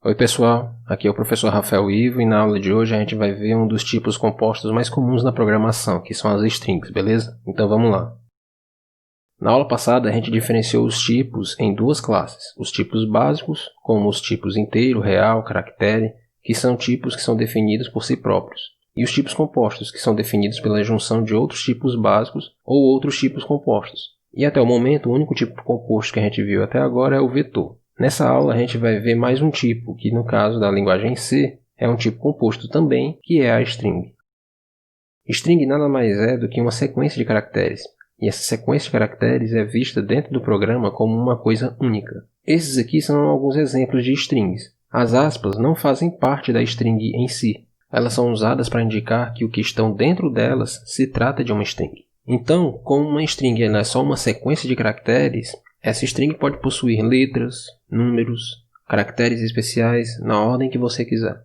Oi pessoal, aqui é o professor Rafael Ivo e na aula de hoje a gente vai ver um dos tipos compostos mais comuns na programação, que são as strings, beleza? Então vamos lá. Na aula passada a gente diferenciou os tipos em duas classes, os tipos básicos, como os tipos inteiro, real, caractere, que são tipos que são definidos por si próprios, e os tipos compostos, que são definidos pela junção de outros tipos básicos ou outros tipos compostos. E até o momento o único tipo composto que a gente viu até agora é o vetor. Nessa aula a gente vai ver mais um tipo, que no caso da linguagem C, é um tipo composto também, que é a string. String nada mais é do que uma sequência de caracteres, e essa sequência de caracteres é vista dentro do programa como uma coisa única. Esses aqui são alguns exemplos de strings. As aspas não fazem parte da string em si, elas são usadas para indicar que o que estão dentro delas se trata de uma string. Então, como uma string é só uma sequência de caracteres, essa string pode possuir letras, números, caracteres especiais na ordem que você quiser.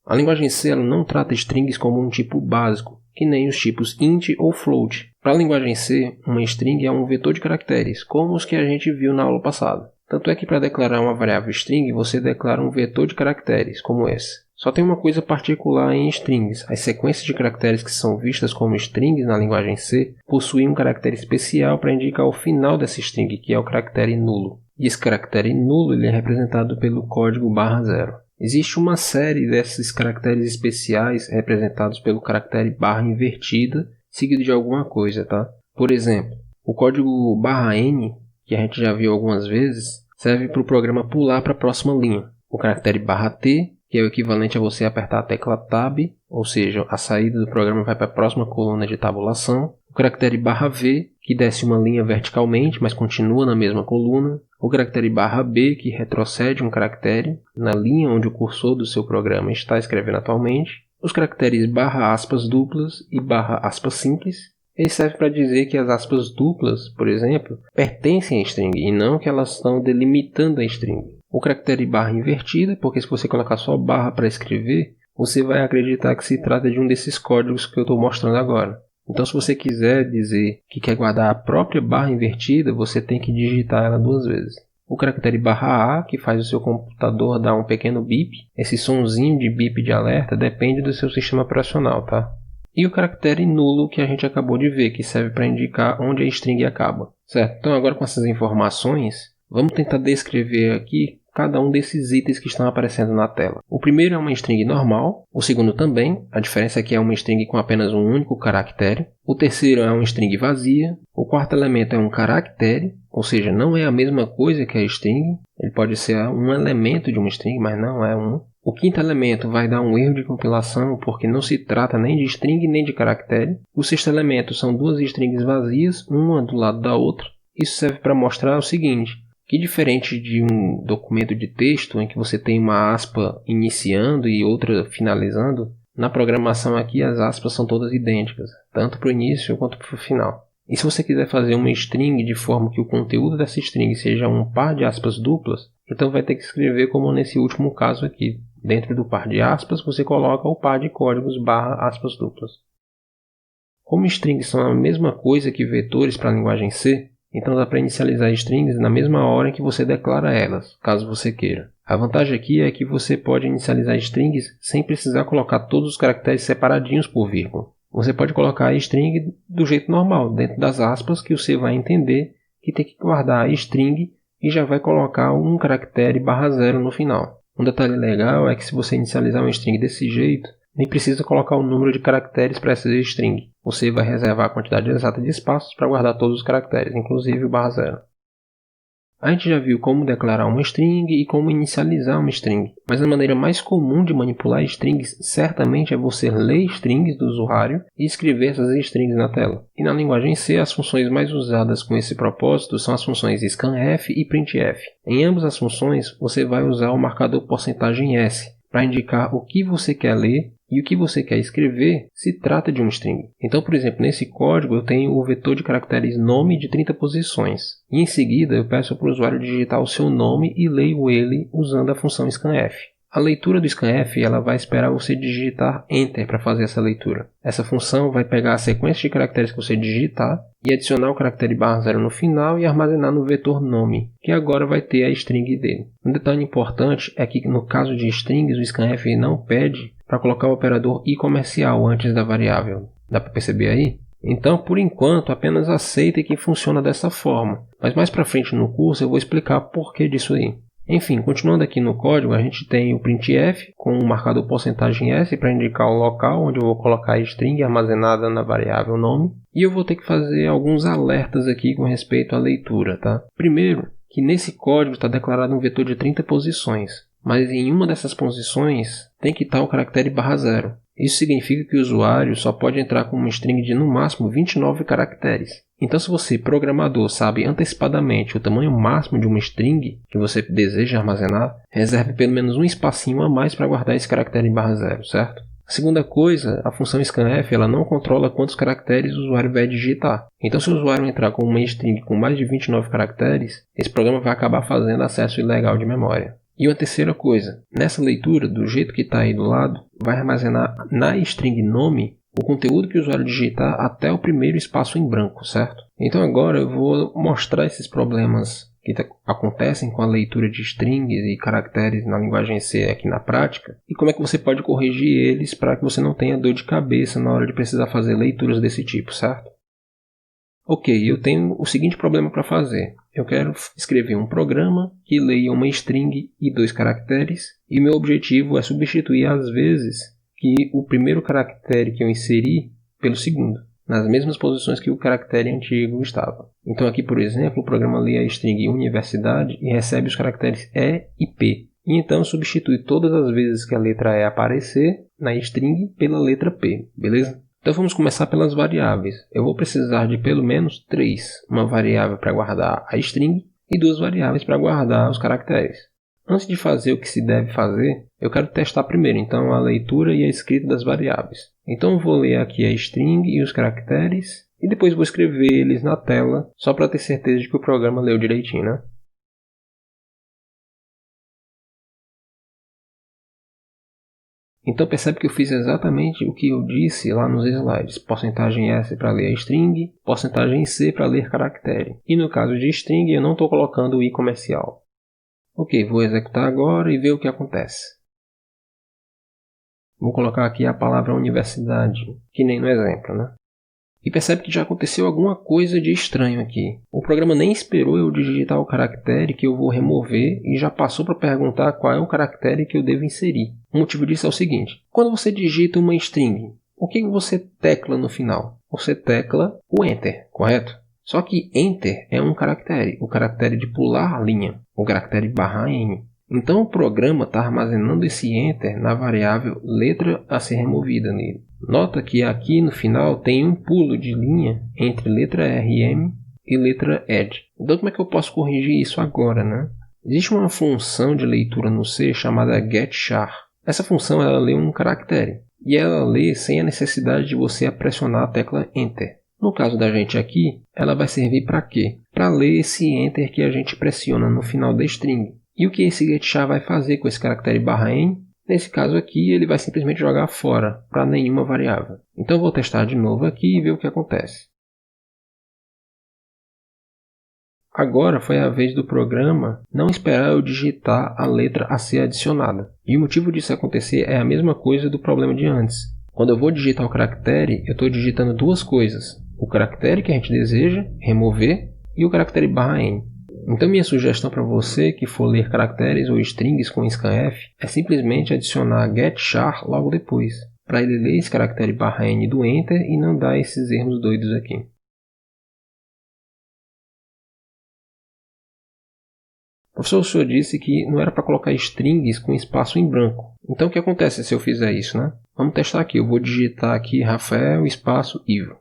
A linguagem C não trata strings como um tipo básico, que nem os tipos int ou float. Para a linguagem C, uma string é um vetor de caracteres, como os que a gente viu na aula passada. Tanto é que para declarar uma variável string, você declara um vetor de caracteres, como esse. Só tem uma coisa particular em strings. As sequências de caracteres que são vistas como strings na linguagem C possuem um caractere especial para indicar o final dessa string, que é o caractere nulo. E esse caractere nulo ele é representado pelo código /0. Existe uma série desses caracteres especiais representados pelo caractere barra invertida, seguido de alguma coisa, tá? Por exemplo, o código /n, que a gente já viu algumas vezes, serve para o programa pular para a próxima linha. O caractere /t, que é o equivalente a você apertar a tecla Tab, ou seja, a saída do programa vai para a próxima coluna de tabulação. O caractere /v, que desce uma linha verticalmente, mas continua na mesma coluna. O caractere /b, que retrocede um caractere na linha onde o cursor do seu programa está escrevendo atualmente. Os caracteres /aspas duplas e /aspas simples. Ele serve para dizer que as aspas duplas, por exemplo, pertencem à string e não que elas estão delimitando a string. O caractere barra invertida, porque se você colocar só barra para escrever, você vai acreditar que se trata de um desses códigos que eu estou mostrando agora. Então, se você quiser dizer que quer guardar a própria barra invertida, você tem que digitar ela duas vezes. O caractere /a, que faz o seu computador dar um pequeno bip, esse sonzinho de bip de alerta depende do seu sistema operacional, tá? E o caractere nulo que a gente acabou de ver, que serve para indicar onde a string acaba. Certo? Então, agora com essas informações, vamos tentar descrever aqui cada um desses itens que estão aparecendo na tela. O primeiro é uma string normal, o segundo também, a diferença é que é uma string com apenas um único caractere. O terceiro é uma string vazia. O quarto elemento é um caractere, ou seja, não é a mesma coisa que a string. Ele pode ser um elemento de uma string, mas não é um. O quinto elemento vai dar um erro de compilação porque não se trata nem de string nem de caractere. O sexto elemento são duas strings vazias, uma do lado da outra. Isso serve para mostrar o seguinte, que diferente de um documento de texto em que você tem uma aspa iniciando e outra finalizando, na programação aqui as aspas são todas idênticas, tanto para o início quanto para o final. E se você quiser fazer uma string de forma que o conteúdo dessa string seja um par de aspas duplas, então vai ter que escrever como nesse último caso aqui. Dentro do par de aspas, você coloca o par de códigos /aspas duplas. Como strings são a mesma coisa que vetores para a linguagem C, então dá para inicializar strings na mesma hora em que você declara elas, caso você queira. A vantagem aqui é que você pode inicializar strings sem precisar colocar todos os caracteres separadinhos por vírgula. Você pode colocar a string do jeito normal, dentro das aspas, que você vai entender que tem que guardar a string e já vai colocar um caractere /0 no final. Um detalhe legal é que se você inicializar uma string desse jeito, nem precisa colocar o número de caracteres para essa string. Você vai reservar a quantidade exata de espaços para guardar todos os caracteres, inclusive o /0. A gente já viu como declarar uma string e como inicializar uma string, mas a maneira mais comum de manipular strings certamente é você ler strings do usuário e escrever essas strings na tela. E na linguagem C, as funções mais usadas com esse propósito são as funções scanf e printf. Em ambas as funções, você vai usar o marcador %s para indicar o que você quer ler e o que você quer escrever se trata de uma string. Então, por exemplo, nesse código eu tenho o vetor de caracteres nome de 30 posições. E em seguida eu peço para o usuário digitar o seu nome e leio ele usando a função scanf. A leitura do scanf ela vai esperar você digitar Enter para fazer essa leitura. Essa função vai pegar a sequência de caracteres que você digitar e adicionar o caractere /0 no final e armazenar no vetor nome, que agora vai ter a string dele. Um detalhe importante é que no caso de strings, o scanf não pede para colocar o operador i comercial antes da variável. Dá para perceber aí? Então, por enquanto, apenas aceita que funciona dessa forma. Mas mais para frente no curso eu vou explicar por que disso aí. Enfim, continuando aqui no código, a gente tem o printf com o marcador %s para indicar o local onde eu vou colocar a string armazenada na variável nome. E eu vou ter que fazer alguns alertas aqui com respeito à leitura, tá? Primeiro, que nesse código está declarado um vetor de 30 posições, mas em uma dessas posições tem que estar o caractere /0. Isso significa que o usuário só pode entrar com uma string de no máximo 29 caracteres. Então, se você, programador, sabe antecipadamente o tamanho máximo de uma string que você deseja armazenar, reserve pelo menos um espacinho a mais para guardar esse caractere /0, certo? A segunda coisa, a função scanf ela não controla quantos caracteres o usuário vai digitar. Então, se o usuário entrar com uma string com mais de 29 caracteres, esse programa vai acabar fazendo acesso ilegal de memória. E uma terceira coisa, nessa leitura, do jeito que está aí do lado, vai armazenar na string nome o conteúdo que o usuário digitar até o primeiro espaço em branco, certo? Então agora eu vou mostrar esses problemas que acontecem com a leitura de strings e caracteres na linguagem C aqui na prática e como é que você pode corrigir eles para que você não tenha dor de cabeça na hora de precisar fazer leituras desse tipo, certo? Ok, eu tenho o seguinte problema para fazer. Eu quero escrever um programa que leia uma string e 2 caracteres e meu objetivo é substituir às vezes que o primeiro caractere que eu inseri pelo segundo, nas mesmas posições que o caractere antigo estava. Então aqui, por exemplo, o programa lê a string universidade e recebe os caracteres E e P. E então substitui todas as vezes que a letra E aparecer na string pela letra P, beleza? Então vamos começar pelas variáveis. Eu vou precisar de pelo menos 3. Uma variável para guardar a string e 2 variáveis para guardar os caracteres. Antes de fazer o que se deve fazer, eu quero testar primeiro então a leitura e a escrita das variáveis. Então eu vou ler aqui a string e os caracteres e depois vou escrever eles na tela só para ter certeza de que o programa leu direitinho, né? Então percebe que eu fiz exatamente o que eu disse lá nos slides. Porcentagem S para ler a string, porcentagem C para ler caractere. E no caso de string eu não estou colocando o i comercial. Ok, vou executar agora e ver o que acontece. Vou colocar aqui a palavra universidade, que nem no exemplo, né? E percebe que já aconteceu alguma coisa de estranho aqui. O programa nem esperou eu digitar o caractere que eu vou remover e já passou para perguntar qual é o caractere que eu devo inserir. O motivo disso é o seguinte. Quando você digita uma string, o que você tecla no final? Você tecla o Enter, correto? Só que Enter é um caractere, o caractere de pular a linha, o caractere /n. Então o programa está armazenando esse Enter na variável letra a ser removida nele. Nota que aqui no final tem um pulo de linha entre letra RM e letra ED. Então como é que eu posso corrigir isso agora, né? Existe uma função de leitura no C chamada getChar. Essa função ela lê um caractere e ela lê sem a necessidade de você pressionar a tecla Enter. No caso da gente aqui, ela vai servir para quê? Para ler esse Enter que a gente pressiona no final da string. E o que esse getChar vai fazer com esse caractere /n? Nesse caso aqui, ele vai simplesmente jogar fora, para nenhuma variável. Então eu vou testar de novo aqui e ver o que acontece. Agora foi a vez do programa não esperar eu digitar a letra a ser adicionada. E o motivo disso acontecer é a mesma coisa do problema de antes. Quando eu vou digitar o caractere, eu estou digitando duas coisas. O caractere que a gente deseja remover e o caractere /n. Então minha sugestão para você que for ler caracteres ou strings com scanf é simplesmente adicionar getChar logo depois, para ele ler esse caractere /n do Enter e não dar esses erros doidos aqui. Professor, o senhor disse que não era para colocar strings com espaço em branco. Então o que acontece se eu fizer isso, né? Vamos testar aqui. Eu vou digitar aqui Rafael espaço Ivo.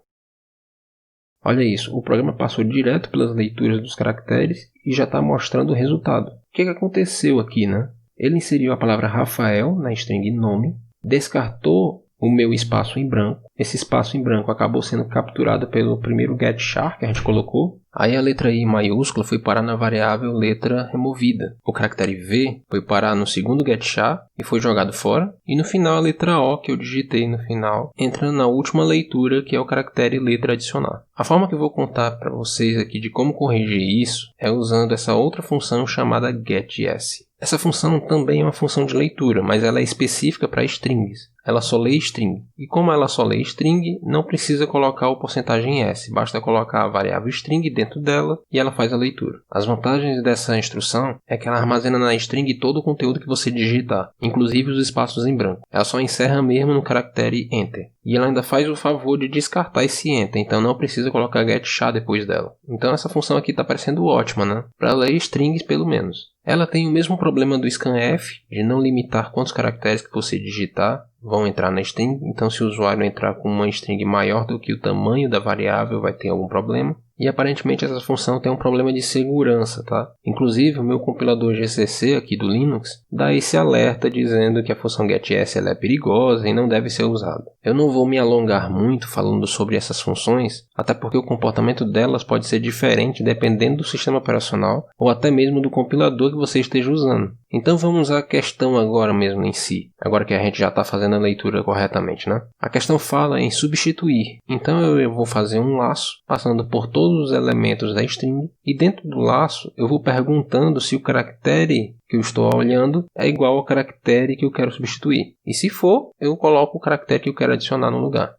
Olha isso, o programa passou direto pelas leituras dos caracteres e já está mostrando o resultado. O que aconteceu aqui, né? Ele inseriu a palavra Rafael na string nome, descartou o meu espaço em branco. Esse espaço em branco acabou sendo capturado pelo primeiro getChar que a gente colocou. Aí a letra I maiúscula foi parar na variável letra removida. O caractere V foi parar no segundo getChar e foi jogado fora. E no final a letra O, que eu digitei no final, entra na última leitura, que é o caractere letra adicionar. A forma que eu vou contar para vocês aqui de como corrigir isso é usando essa outra função chamada getYes. Essa função também é uma função de leitura, mas ela é específica para strings. Ela só lê string. E como ela só lê string, não precisa colocar o %s. Basta colocar a variável string dentro dela e ela faz a leitura. As vantagens dessa instrução é que ela armazena na string todo o conteúdo que você digitar, inclusive os espaços em branco. Ela só encerra mesmo no caractere enter. E ela ainda faz o favor de descartar esse enter, então não precisa colocar getChar depois dela. Então essa função aqui está parecendo ótima, né? Para ler strings pelo menos. Ela tem o mesmo problema do scanf, de não limitar quantos caracteres que você digitar vão entrar na string. Então se o usuário entrar com uma string maior do que o tamanho da variável, vai ter algum problema. E aparentemente essa função tem um problema de segurança, tá? Inclusive o meu compilador GCC aqui do Linux dá esse alerta dizendo que a função getYes ela é perigosa e não deve ser usada. Eu não vou me alongar muito falando sobre essas funções, até porque o comportamento delas pode ser diferente dependendo do sistema operacional ou até mesmo do compilador que você esteja usando. Então vamos à questão agora mesmo em si, agora que a gente já está fazendo a leitura corretamente, né? A questão fala em substituir, então eu vou fazer um laço passando por todos os elementos da string e dentro do laço eu vou perguntando se o caractere que eu estou olhando é igual ao caractere que eu quero substituir. E se for, eu coloco o caractere que eu quero adicionar no lugar.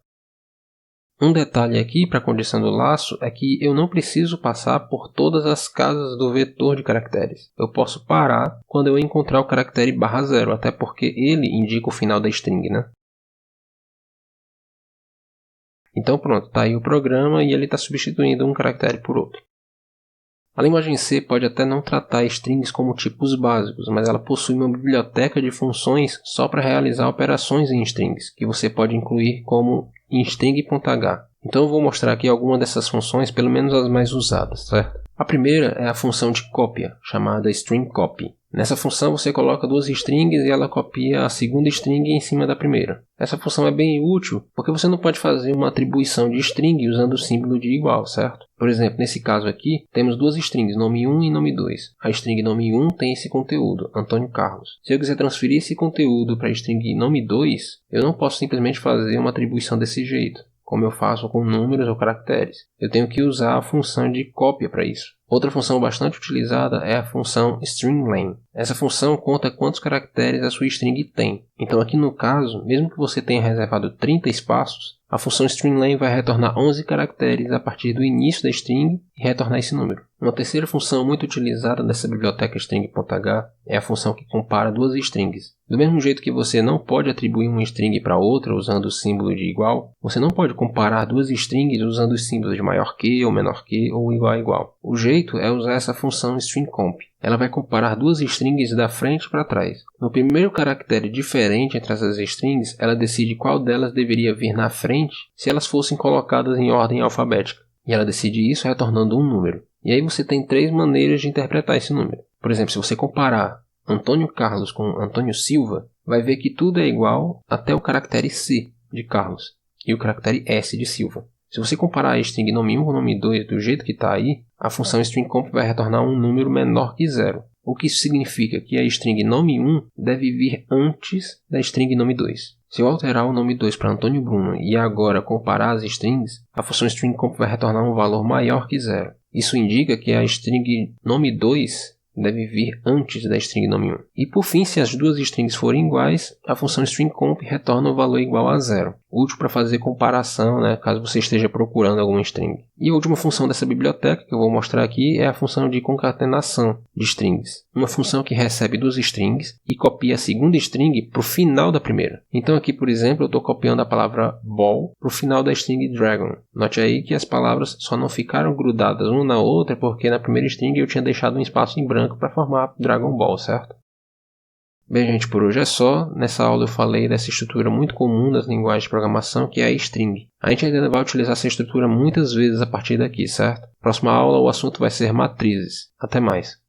Um detalhe aqui para a condição do laço é que eu não preciso passar por todas as casas do vetor de caracteres. Eu posso parar quando eu encontrar o caractere /0, até porque ele indica o final da string, né? Então pronto, está aí o programa e ele está substituindo um caractere por outro. A linguagem C pode até não tratar strings como tipos básicos, mas ela possui uma biblioteca de funções só para realizar operações em strings, que você pode incluir como em string.h. Então eu vou mostrar aqui algumas dessas funções, pelo menos as mais usadas, certo? A primeira é a função de cópia, chamada stringCopy. Nessa função você coloca duas strings e ela copia a segunda string em cima da primeira. Essa função é bem útil porque você não pode fazer uma atribuição de string usando o símbolo de igual, certo? Por exemplo, nesse caso aqui, temos duas strings, nome 1 e nome 2. A string nome 1 tem esse conteúdo, Antônio Carlos. Se eu quiser transferir esse conteúdo para a string nome 2, eu não posso simplesmente fazer uma atribuição desse jeito, como eu faço com números ou caracteres. Eu tenho que usar a função de cópia para isso. Outra função bastante utilizada é a função stringlen. Essa função conta quantos caracteres a sua string tem. Então aqui no caso, mesmo que você tenha reservado 30 espaços, a função stringlen vai retornar 11 caracteres a partir do início da string e retornar esse número. Uma terceira função muito utilizada dessa biblioteca string.h é a função que compara duas strings. Do mesmo jeito que você não pode atribuir uma string para outra usando o símbolo de igual, você não pode comparar duas strings usando os símbolos de maior que ou menor que ou igual a igual. O jeito é usar essa função stringComp. Ela vai comparar duas strings da frente para trás. No primeiro caractere diferente entre essas strings, ela decide qual delas deveria vir na frente se elas fossem colocadas em ordem alfabética. E ela decide isso retornando um número. E aí você tem três maneiras de interpretar esse número. Por exemplo, se você comparar Antônio Carlos com Antônio Silva, vai ver que tudo é igual até o caractere C de Carlos e o caractere S de Silva. Se você comparar a string nome 1 com nome 2 do jeito que está aí, a função stringComp vai retornar um número menor que 0. O que isso significa? Que a string nome 1 deve vir antes da string nome 2. Se eu alterar o nome 2 para Antônio Bruno e agora comparar as strings, a função stringComp vai retornar um valor maior que 0. Isso indica que a string nome 2 deve vir antes da string nome 1. E por fim, se as duas strings forem iguais, a função stringComp retorna o valor igual a 0. Útil para fazer comparação, né, caso você esteja procurando alguma string. E a última função dessa biblioteca que eu vou mostrar aqui é a função de concatenação de strings. Uma função que recebe duas strings e copia a segunda string para o final da primeira. Então aqui, por exemplo, eu estou copiando a palavra ball para o final da string dragon. Note aí que as palavras só não ficaram grudadas uma na outra porque na primeira string eu tinha deixado um espaço em branco para formar Dragon Ball, certo? Bem, gente, por hoje é só. Nessa aula eu falei dessa estrutura muito comum das linguagens de programação, que é a string. A gente ainda vai utilizar essa estrutura muitas vezes a partir daqui, certo? Próxima aula o assunto vai ser matrizes. Até mais!